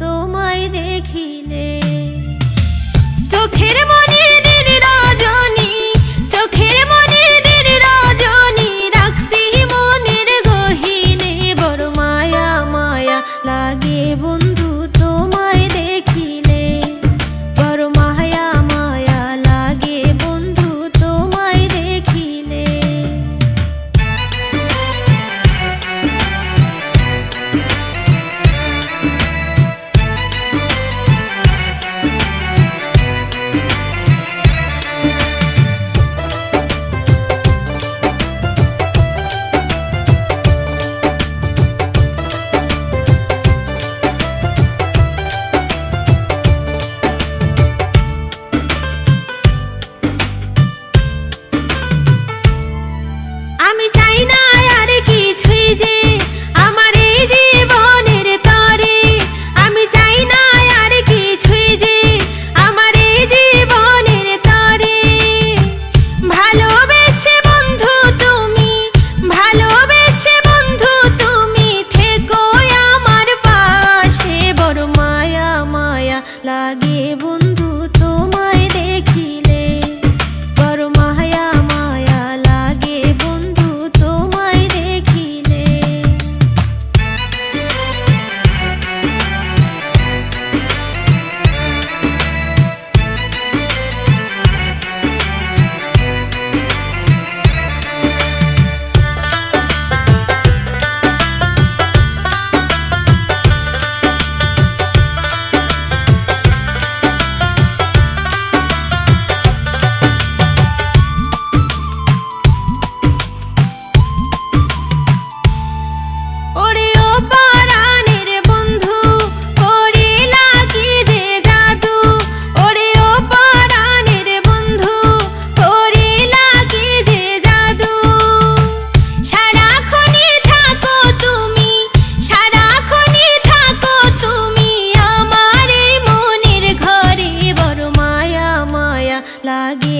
তোমায় দেখিলে। চোখের মনি দিন রজনী, চোখের মনি দিন রজনী, রাখছি মনের গহিনে। বড় মায়া মায়া লাগে বন্ধু তোমায় দেখিলে, বড় মায়া মায়া লাগে বন্ধু তোমায় দেখিলে। আমি চাই না আর কিছুই যে আমার এই জীবনের তরে, আমি চাই না আর কিছুই যে আমার এই জীবনের তরে। ভালোবেসে বন্ধু তুমি, ভালোবেসে বন্ধু তুমি থেকো আমার পাশে। বড় মায়া মায়া লাগে বন্ধু তোমায় দেখিলে, বড় মায়া মায়া লাগে বন্ধু তোমায় দেখিলে। ওরে ও পরাণের বন্ধু করিলা কি যে জাদু, ওরে ও পরাণের বন্ধু করিলা কি যে জাদু। সারাক্ষণই থাকো তুমি, সারাক্ষণই থাকো তুমি আমার এই মনের ঘরে। বড় মায়া মায়া লাগে